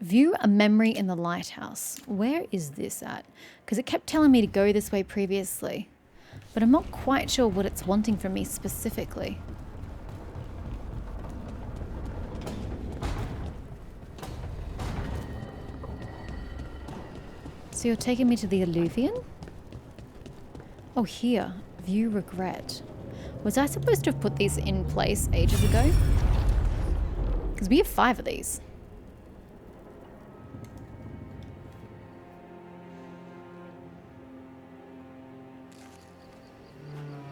View a memory in the lighthouse. Where is this at? Because it kept telling me to go this way previously. But I'm not quite sure what it's wanting from me specifically. So you're taking me to the alluvion? Oh, here. View regret. Was I supposed to have put these in place ages ago? Because we have 5 of these.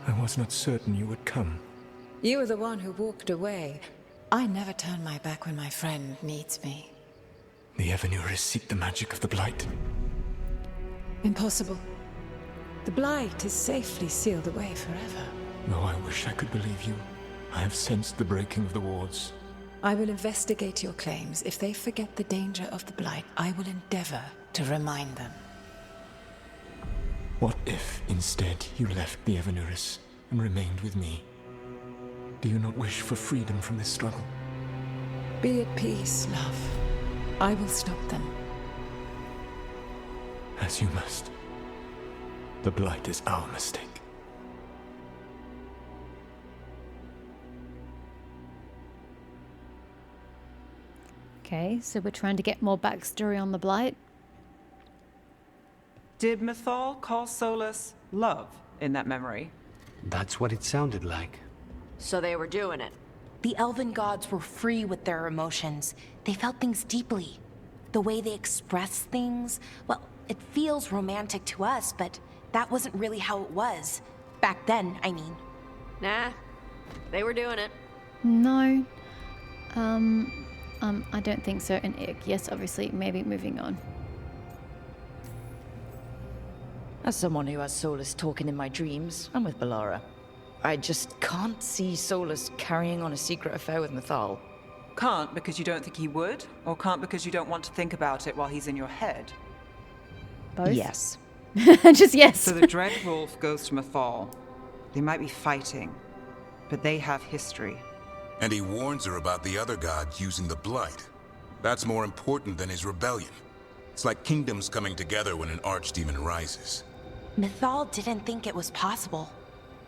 I was not certain you would come. You were the one who walked away. I never turn my back when my friend needs me. The Evanurus seek the magic of the Blight. Impossible. The Blight is safely sealed away forever. Though I wish I could believe you. I have sensed the breaking of the wards. I will investigate your claims. If they forget the danger of the Blight, I will endeavor to remind them. What if, instead, you left the Evanurus and remained with me? Do you not wish for freedom from this struggle? Be at peace, love. I will stop them. As you must. The Blight is our mistake. Okay, so we're trying to get more backstory on the Blight. Did Mythal call Solus love in that memory? That's what it sounded like. So they were doing it. The elven gods were free with their emotions. They felt things deeply. The way they expressed things, well, it feels romantic to us, but that wasn't really how it was. Back then, I mean. Nah, they were doing it. No. I don't think so. And yes, obviously, maybe moving on. As someone who has Solus talking in my dreams, I'm with Balara. I just can't see Solus carrying on a secret affair with Mythal. Can't because you don't think he would? Or can't because you don't want to think about it while he's in your head? Both? Yes. Just yes. So the Dread Wolf goes to Mythal. They might be fighting, but they have history. And he warns her about the other gods using the Blight. That's more important than his rebellion. It's like kingdoms coming together when an archdemon rises. Mythal didn't think it was possible.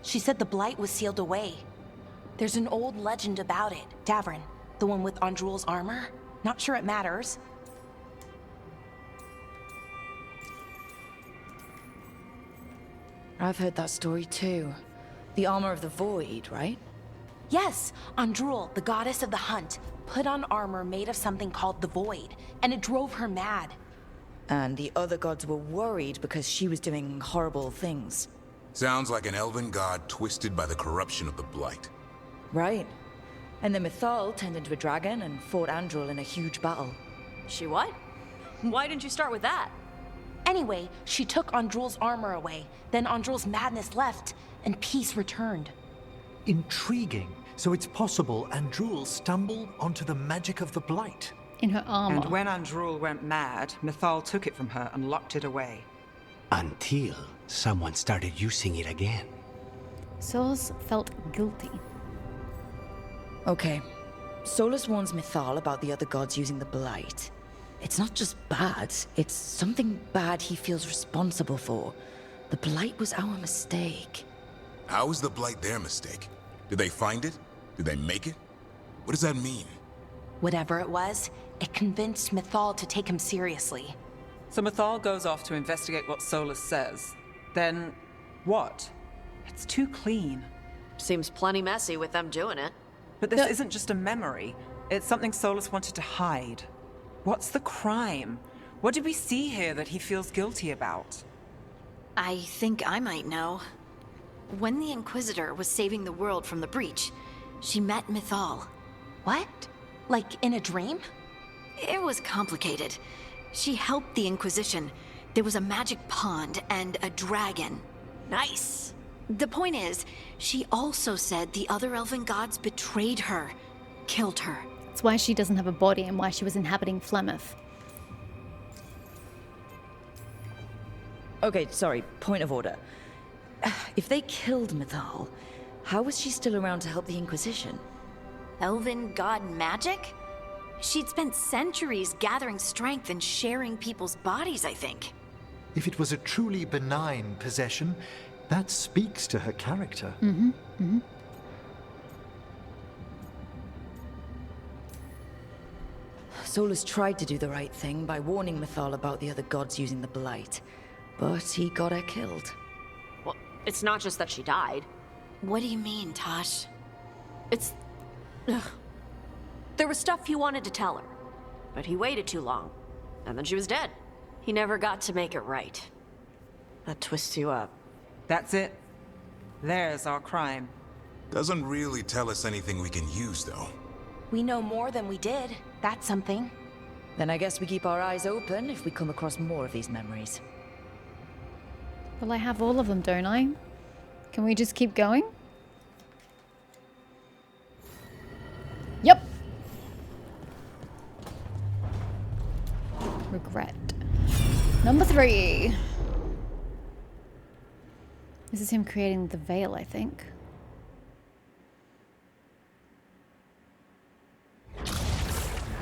She said the Blight was sealed away. There's an old legend about it. Davrin, the one with Andrul's armor. Not sure it matters. I've heard that story too. The armor of the void, right? Yes, Andrul, the goddess of the hunt, put on armor made of something called the void, and it drove her mad. And the other gods were worried because she was doing horrible things. Sounds like an elven god twisted by the corruption of the Blight. Right. And then Mythal turned into a dragon and fought Andrul in a huge battle. She what? Why didn't you start with that? Anyway, she took Andrul's armor away, then Andrul's madness left, and peace returned. Intriguing. So it's possible Andrul stumbled onto the magic of the Blight. In her armor. And when Andrul went mad, Mythal took it from her and locked it away. Until someone started using it again. Solus felt guilty. Okay. Solus warns Mythal about the other gods using the Blight. It's not just bad, it's something bad he feels responsible for. The Blight was our mistake. How is the Blight their mistake? Did they find it? Did they make it? What does that mean? Whatever it was, it convinced Mythal to take him seriously. So Mythal goes off to investigate what Solus says. Then, what? It's too clean. Seems plenty messy with them doing it. But this isn't just a memory. It's something Solus wanted to hide. What's the crime? What did we see here that he feels guilty about? I think I might know. When the Inquisitor was saving the world from the breach, she met Mythal. What? Like in a dream? It was complicated. She helped the Inquisition. There was a magic pond and a dragon. Nice. The point is, she also said the other elven gods betrayed her, killed her. That's why she doesn't have a body and why she was inhabiting Flemeth. Okay, sorry, point of order. If they killed Mythal, how was she still around to help the Inquisition? Elven god magic? She'd spent centuries gathering strength and sharing people's bodies, I think. If it was a truly benign possession, that speaks to her character. Solus tried to do the right thing by warning Mythal about the other gods using the Blight, but he got her killed. Well, it's not just that she died. What do you mean, Tosh? It's... Ugh. There was stuff he wanted to tell her, but he waited too long, and then she was dead. He never got to make it right. That twists you up. That's it. There's our crime. Doesn't really tell us anything we can use, though. We know more than we did. That's something. Then I guess we keep our eyes open if we come across more of these memories. Well, I have all of them, don't I? Can we just keep going? Yep. Regret. Number 3. This is him creating the veil, I think.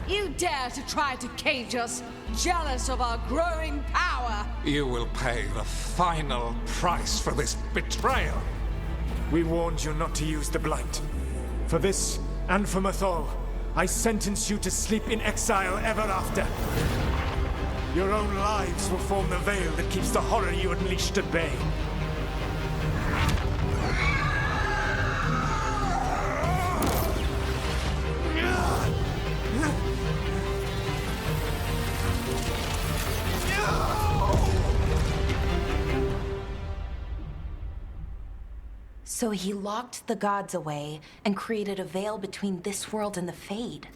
You dare to try to cage us, jealous of our growing power! You will pay the final price for this betrayal. We warned you not to use the Blight. For this, and for Mythal, I sentence you to sleep in exile ever after. Your own lives will form the veil that keeps the horror you unleashed at bay. So he locked the gods away and created a veil between this world and the Fade.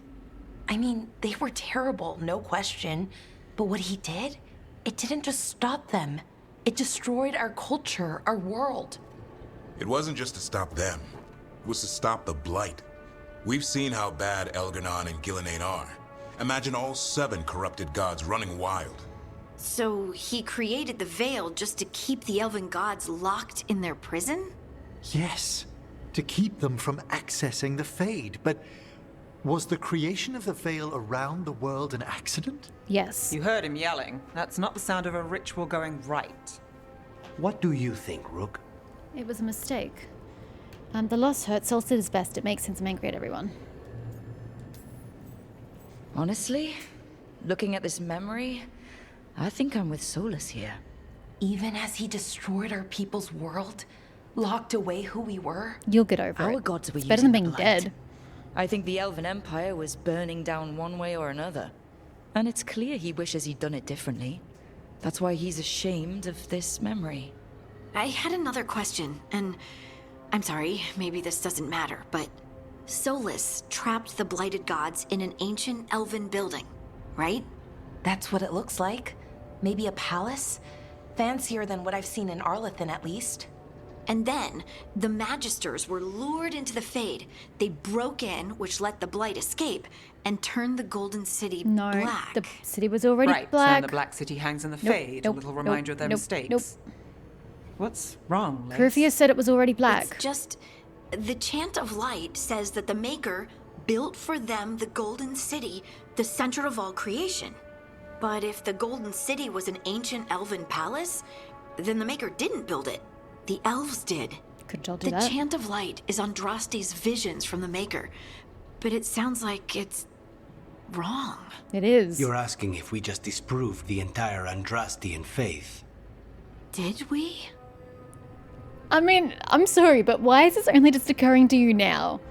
I mean, they were terrible, no question. But what he did, it didn't just stop them. It destroyed our culture, our world. It wasn't just to stop them. It was to stop the Blight. We've seen how bad Elgar'nan and Gillenane are. Imagine all 7 corrupted gods running wild. So he created the veil just to keep the elven gods locked in their prison? Yes, to keep them from accessing the Fade. But was the creation of the veil around the world an accident? Yes. You heard him yelling. That's not the sound of a ritual going right. What do you think, Rook? It was a mistake. The loss hurt. Sol did his best. It makes sense. I'm angry at everyone. Honestly, looking at this memory, I think I'm with Solus here. Even as he destroyed our people's world, locked away who we were. You'll get over it. Our gods were It's better than using being the Blight. dead. I think the Elven Empire was burning down one way or another. And it's clear he wishes he'd done it differently. That's why he's ashamed of this memory. I had another question, and I'm sorry, maybe this doesn't matter, but Solus trapped the blighted gods in an ancient elven building, right? That's what it looks like. Maybe a palace? Fancier than what I've seen in Arlathan, at least. And then, the Magisters were lured into the Fade. They broke in, which let the Blight escape, and turned the Golden City black. The city was already right, black. and the Black City hangs in the Nope, Fade, nope, a little nope, reminder of their nope, mistakes. nope. What's wrong, Lace? Rufia said it was already black. It's just, the Chant of Light says that the Maker built for them the Golden City, the center of all creation. But if the Golden City was an ancient elven palace, then the Maker didn't build it. The elves did. Could y'all do The that? Chant of Light is Andraste's visions from the Maker, but it sounds like it's wrong. It is. You're asking if we just disproved the entire Andrastian faith. Did we? I mean, I'm sorry, but why is this only just occurring to you now?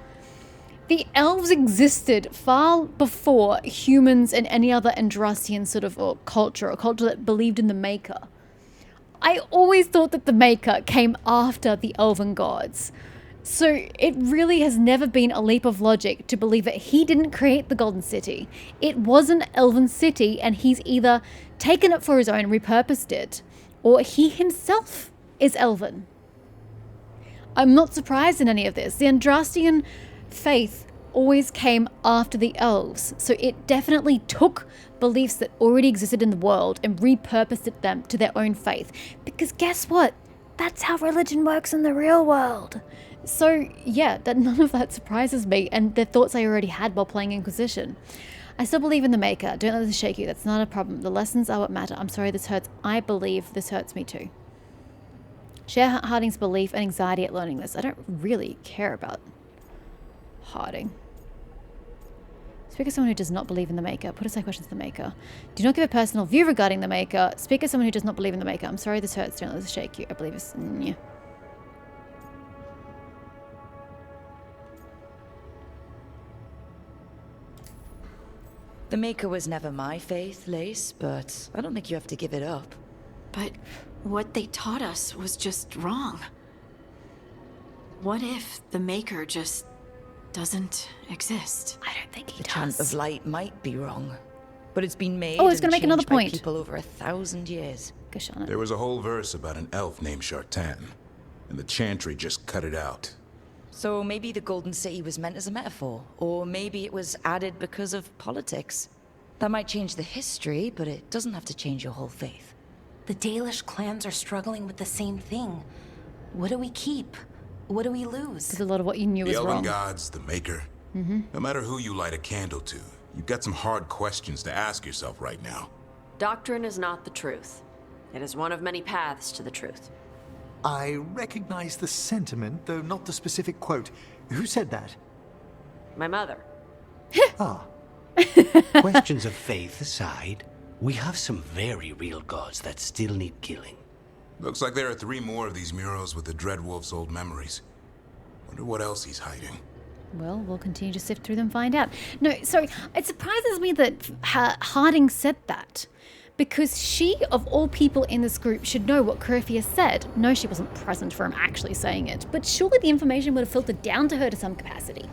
The elves existed far before humans and any other Andrastian sort of culture that believed in the Maker. I always thought that the Maker came after the elven gods. So it really has never been a leap of logic to believe that he didn't create the Golden City. It was an elven city, and he's either taken it for his own, repurposed it, or he himself is elven. I'm not surprised in any of this. The Andrastian faith always came after the elves, so it definitely took beliefs that already existed in the world and repurposed them to their own faith. Because guess what? That's how religion works in the real world. So, yeah, that none of that surprises me, and they're thoughts I already had while playing Inquisition. I still believe in the Maker. Don't let this shake you. That's not a problem. The lessons are what matter. I'm sorry this hurts. I believe this hurts me too. Share Harding's belief and anxiety at learning this. I don't really care about Harding. Speak as someone who does not believe in the Maker. Put aside questions to the Maker. Do not give a personal view regarding the Maker. Speak as someone who does not believe in the Maker. I'm sorry this hurts. Don't let this shake you. I believe it's... Yeah. The Maker was never my faith, Lace, but I don't think you have to give it up. But what they taught us was just wrong. What if the Maker just doesn't exist? I don't think he The does. chant of light might be wrong, but it's been made Oh, I was and gonna make another changed by point. people over 1,000 years. Gosh on it. There was a whole verse about an elf named Shartan, and the chantry just cut it out. So maybe the Golden City was meant as a metaphor, or maybe it was added because of politics. That might change the history, but it doesn't have to change your whole faith. The Dalish clans are struggling with the same thing. What do we keep? What do we lose? There's a lot of what you knew The was Elven wrong. gods, the Maker. No matter who you light a candle to, you've got some hard questions to ask yourself right now. Doctrine is not the truth. It is one of many paths to the truth. I recognize the sentiment, though not the specific quote. Who said that? My mother. Ah, Questions of faith aside, we have some very real gods that still need killing. Looks like there are 3 more of these murals with the Dreadwolf's old memories. Wonder what else he's hiding. Well, we'll continue to sift through them and find out. No, sorry, it surprises me that Harding said that. Because she, of all people in this group, should know what Corypheus said. No, she wasn't present for him actually saying it, but surely the information would have filtered down to her to some capacity.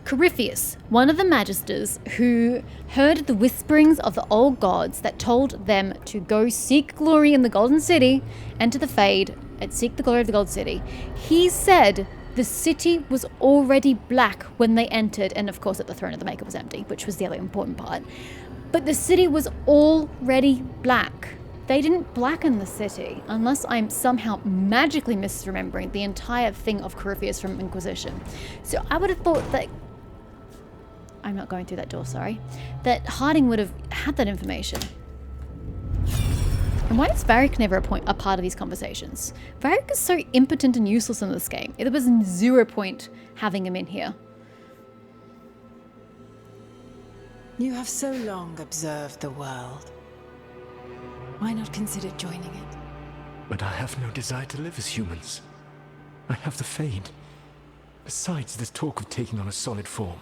Corypheus, one of the magisters who heard the whisperings of the old gods that told them to go seek glory in the Golden City, enter the Fade, and seek the glory of the Golden City. He said the city was already black when they entered, and of course that the throne of the Maker was empty, which was the other important part. But the city was already black. They didn't blacken the city, unless I'm somehow magically misremembering the entire thing of Corypheus from Inquisition. So I would have thought that... I'm not going through that door, sorry. That Harding would have had that information. And why is Varric never a part of these conversations? Varric is so impotent and useless in this game. There was 0 point having him in here. You have so long observed the world. Why not consider joining it? But I have no desire to live as humans. I have the Fade. Besides, this talk of taking on a solid form.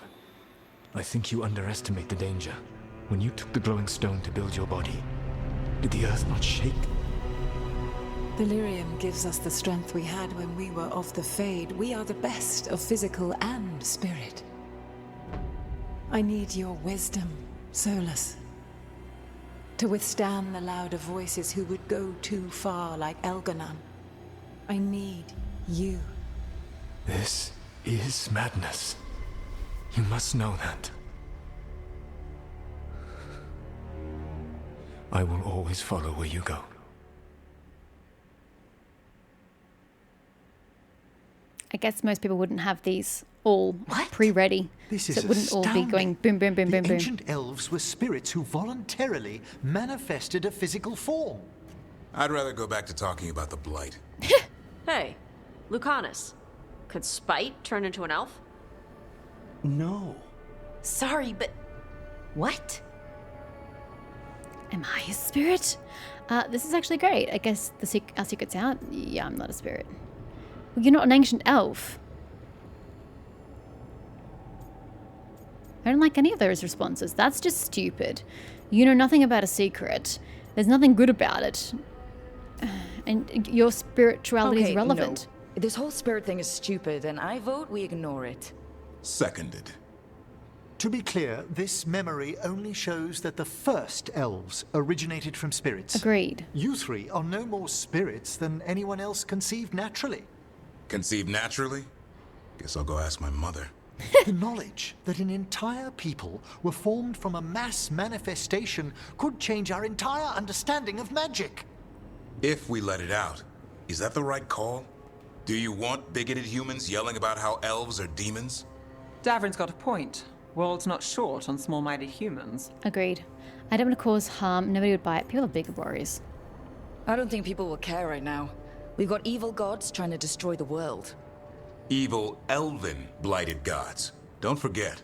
I think you underestimate the danger. When you took the glowing stone to build your body, did the earth not shake? Delirium gives us the strength we had when we were of the Fade. We are the best of physical and spirit. I need your wisdom, Solus. To withstand the louder voices who would go too far like Elganon. I need you. This is madness. You must know that. I will always follow where you go. I guess most people wouldn't have these all pre-ready. this is So it wouldn't all be astounding. going boom, boom, boom, The boom, boom. ancient elves were spirits who voluntarily manifested a physical form. I'd rather go back to talking about the Blight. Hey, Lucanus. Could Spite turn into an elf? No. Sorry, but... What? Am I a spirit? This is actually great. I guess our secret's out. Yeah, I'm not a spirit. Well, you're not an ancient elf. I don't like any of those responses. That's just stupid. You know nothing about a secret. There's nothing good about it. And your spirituality is relevant. No. This whole spirit thing is stupid, and I vote we ignore it. Seconded. To be clear, this memory only shows that the first elves originated from spirits. Agreed. You 3 are no more spirits than anyone else conceived naturally. Conceived naturally? Guess I'll go ask my mother. The knowledge that an entire people were formed from a mass manifestation could change our entire understanding of magic. If we let it out, is that the right call? Do you want bigoted humans yelling about how elves are demons? Davrin's got a point. World's not short on small-minded humans. Agreed. I don't want to cause harm. Nobody would buy it. People are bigger worries. I don't think people will care right now. We've got evil gods trying to destroy the world. Evil elven blighted gods. Don't forget.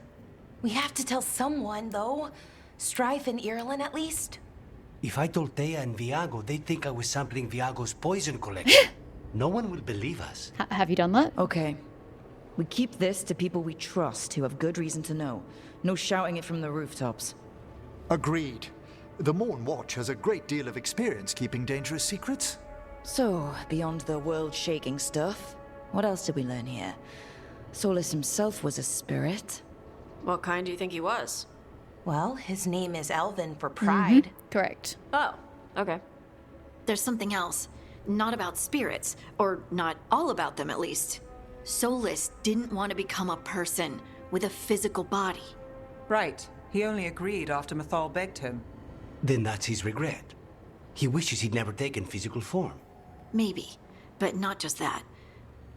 We have to tell someone, though. Strife and Irulan, at least. If I told Thea and Viago, they'd think I was sampling Viago's poison collection. No one will believe us. Have you done that? Okay. We keep this to people we trust who have good reason to know. No shouting it from the rooftops. Agreed. The Morn Watch has a great deal of experience keeping dangerous secrets. So, beyond the world-shaking stuff, what else did we learn here? Solus himself was a spirit. What kind do you think he was? Well, his name is Elven for pride. Correct. Oh, okay. There's something else. Not about spirits, or not all about them at least. Solus didn't want to become a person with a physical body. Right. He only agreed after Mythal begged him. Then that's his regret. He wishes he'd never taken physical form. Maybe, but not just that.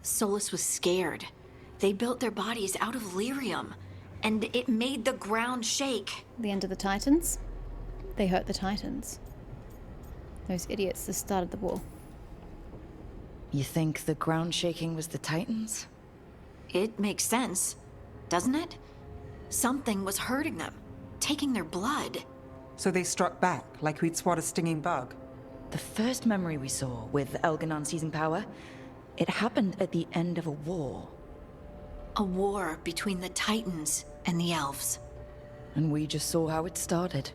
Solus was scared. They built their bodies out of lyrium, and it made the ground shake. The end of the Titans? They hurt the Titans. Those idiots that started the war. You think the ground shaking was the Titans? It makes sense, doesn't it? Something was hurting them, taking their blood. So they struck back, like we'd swat a stinging bug. The first memory we saw, with Elganon seizing power, it happened at the end of a war. A war between the Titans and the elves. And we just saw how it started.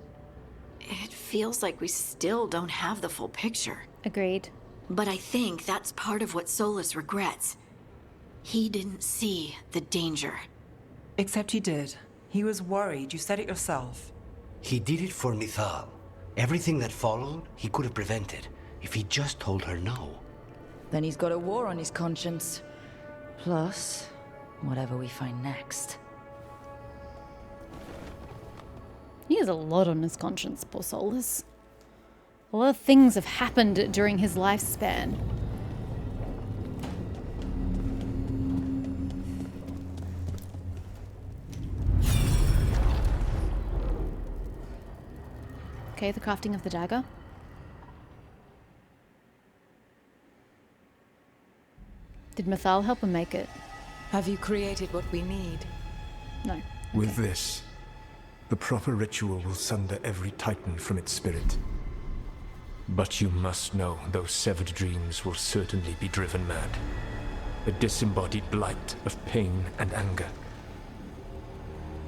It feels like we still don't have the full picture. Agreed. But I think that's part of what Solus regrets. He didn't see the danger. Except he did. He was worried. You said it yourself. He did it for Mythal. Everything that followed, he could have prevented, if he just told her no. Then he's got a war on his conscience. Plus, whatever we find next. He has a lot on his conscience, poor Solus. A lot of things have happened during his lifespan. Okay, the crafting of the dagger. Did Mythal help him make it? Have you created what we need? No. With this, the proper ritual will sunder every Titan from its spirit. But you must know those severed dreams will certainly be driven mad. A disembodied blight of pain and anger.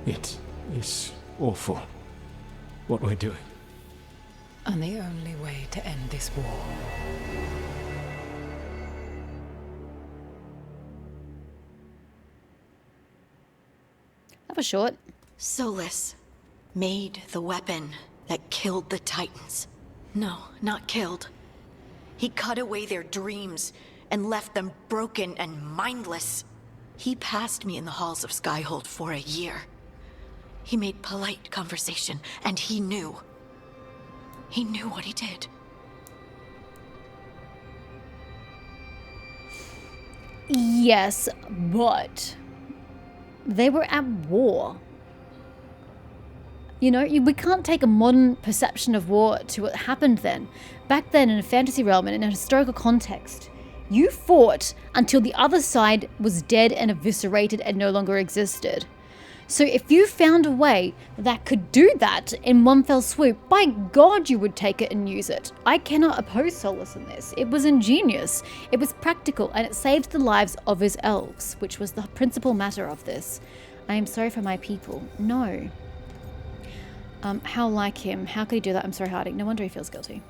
It is awful what we're doing. And the only way to end this war. That was short. Solus made the weapon that killed the Titans. No, not killed. He cut away their dreams and left them broken and mindless. He passed me in the halls of Skyhold for a year. He made polite conversation, and he knew. He knew what he did. Yes, but they were at war. You know, we can't take a modern perception of war to what happened then. Back then, in a fantasy realm and in a historical context, you fought until the other side was dead and eviscerated and no longer existed. So if you found a way that could do that in one fell swoop, by God you would take it and use it. I cannot oppose Solus in this. It was ingenious, it was practical, and it saved the lives of his elves, which was the principal matter of this. I am sorry for my people. No. How like him? How could he do that? I'm sorry, Harding. No wonder he feels guilty.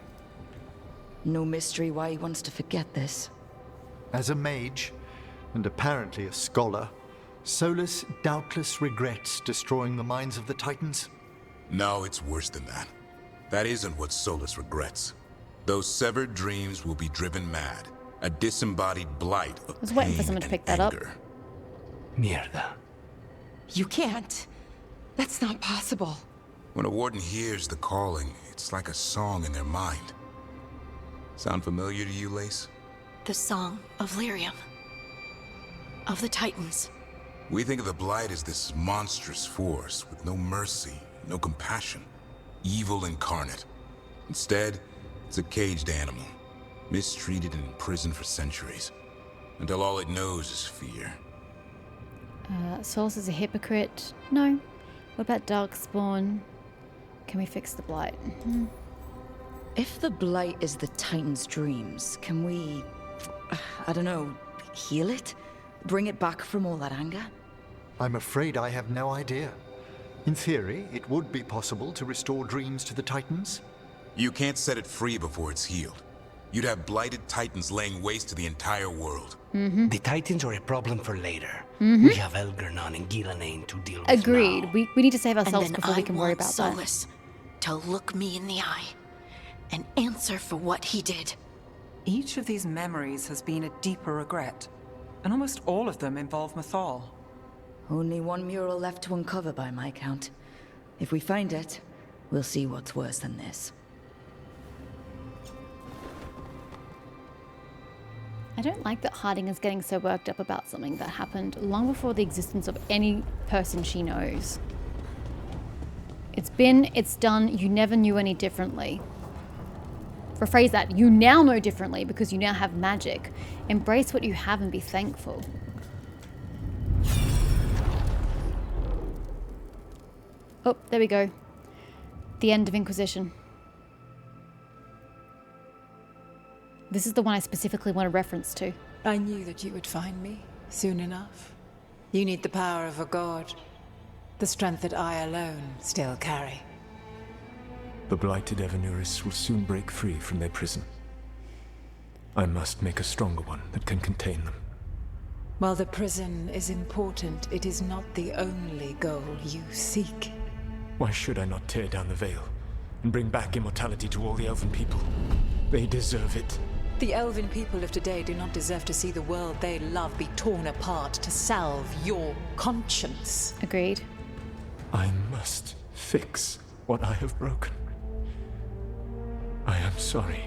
No mystery why he wants to forget this. As a mage, and apparently a scholar, Solus doubtless regrets destroying the minds of the Titans. No, it's worse than that. That isn't what Solus regrets. Those severed dreams will be driven mad. A disembodied blight of I was waiting for pain someone to and pick that up. anger. Mierda. You can't. That's not possible. When a warden hears the calling, it's like a song in their mind. Sound familiar to you, Lace? The Song of Lyrium. of the Titans. We think of the Blight as this monstrous force with no mercy, no compassion, evil incarnate. Instead, it's a caged animal, mistreated and imprisoned for centuries, until all it knows is fear. Solus is a hypocrite. No. What about Darkspawn? Can we fix the Blight? If the Blight is the Titan's dreams, can we, I don't know, heal it? Bring it back from all that anger? I'm afraid I have no idea. In theory, it would be possible to restore dreams to the Titans. You can't set it free before it's healed. You'd have blighted Titans laying waste to the entire world. The Titans are a problem for later. We have Elgernon and Ghilanane to deal with Agreed. now. We need to save And ourselves then before we can worry about that. Solus to look me in the eye and answer for what he did. Each of these memories has been a deeper regret, and almost all of them involve Mythal. Only one mural left to uncover by my count. If we find it, we'll see what's worse than this. I don't like that Harding is getting so worked up about something that happened long before the existence of any person she knows. It's been, it's done, you never knew any differently. Rephrase that, you now know differently because you now have magic. Embrace what you have and be thankful. Oh, there we go. The end of Inquisition. This is the one I specifically want a reference to. I knew that you would find me soon enough. You need the power of a god. The strength that I alone still carry. The blighted Evanuris will soon break free from their prison. I must make a stronger one that can contain them. While the prison is important, it is not the only goal you seek. Why should I not tear down the veil and bring back immortality to all the elven people? They deserve it. The elven people of today do not deserve to see the world they love be torn apart to salve your conscience. Agreed. I must fix what I have broken. I am sorry.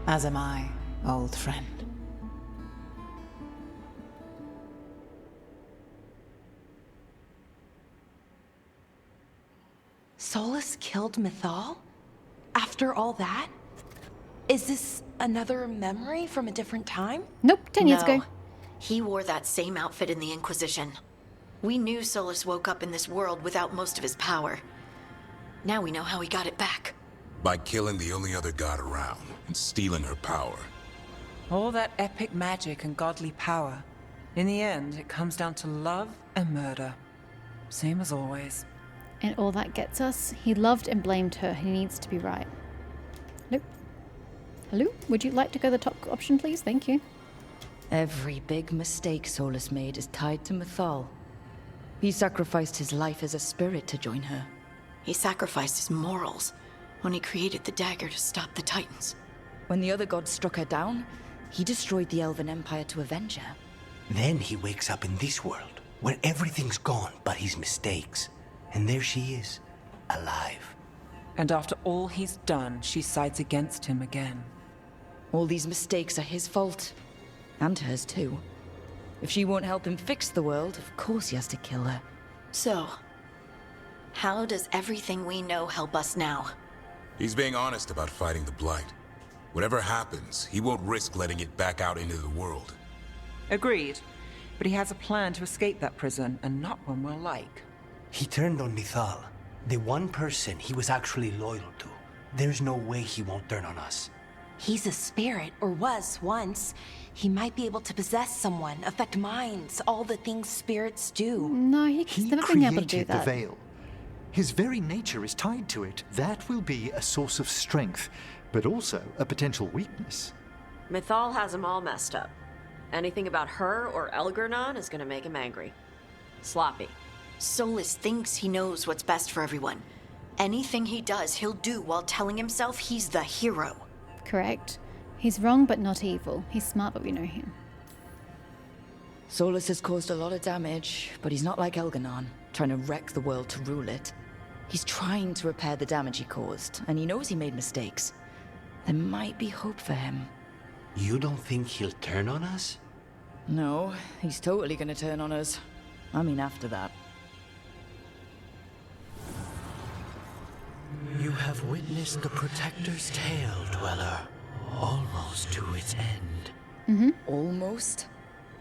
As am I, old friend. Solus killed Mythal? After all that? Is this another memory from a different time? Nope, 10 years ago. He wore that same outfit in the Inquisition. We knew Solus woke up in this world without most of his power. Now we know how he got it back. By killing the only other god around and stealing her power. All that epic magic and godly power. In the end, it comes down to love and murder. Same as always. And all that gets us, he loved and blamed her. He needs to be right. Hello? Hello? Would you like to go the top option, please? Thank you. Every big mistake Solus made is tied to Mythal. He sacrificed his life as a spirit to join her. He sacrificed his morals when he created the dagger to stop the Titans. When the other gods struck her down, he destroyed the Elven Empire to avenge her. Then he wakes up in this world, where everything's gone but his mistakes. And there she is, alive. And after all he's done, she sides against him again. All these mistakes are his fault. And hers too. If she won't help him fix the world, of course he has to kill her. So, how does everything we know help us now? He's being honest about fighting the Blight. Whatever happens, he won't risk letting it back out into the world. Agreed. But he has a plan to escape that prison, and not one we'll like. He turned on Mythal, the one person he was actually loyal to. There's no way he won't turn on us. He's a spirit, or was once. He might be able to possess someone, affect minds, all the things spirits do. No, he's He never been able to do created the that. veil. His very nature is tied to it. That will be a source of strength, but also a potential weakness. Mythal has him all messed up. Anything about her or Elgernon is gonna make him angry. Sloppy. Solus thinks he knows what's best for everyone. Anything he does, he'll do while telling himself he's the hero. Correct. He's wrong but not evil. He's smart but we know him. Solus has caused a lot of damage, but he's not like Elgernon, trying to wreck the world to rule it. He's trying to repair the damage he caused, and he knows he made mistakes. There might be hope for him. You don't think he'll turn on us? No, he's totally gonna turn on us. I mean, after that. You have witnessed the Protector's tale, Dweller. Almost to its end. Almost?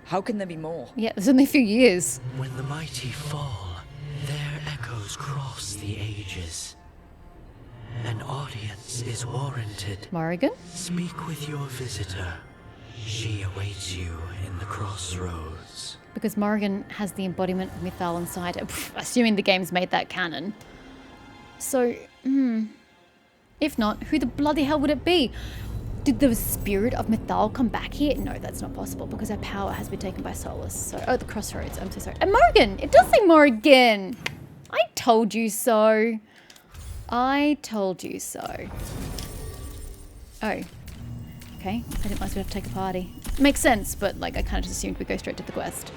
How can there be more? Yeah, it's only a few years. When the mighty fall, their echoes cross the ages. An audience is warranted. Morrigan? Speak with your visitor. She awaits you in the crossroads. Because Morrigan has the embodiment of Mythal inside her. Assuming the game's made that canon. So, if not, who the bloody hell would it be? Did the spirit of Mythal come back here? No, that's not possible because her power has been taken by Solus. So, oh, the crossroads. I'm so sorry. And Morrigan! It does say Morrigan! I told you so. I told you so. Oh. Okay. I didn't realize we'd have to take a party. Makes sense, but like I kind of just assumed we'd go straight to the quest.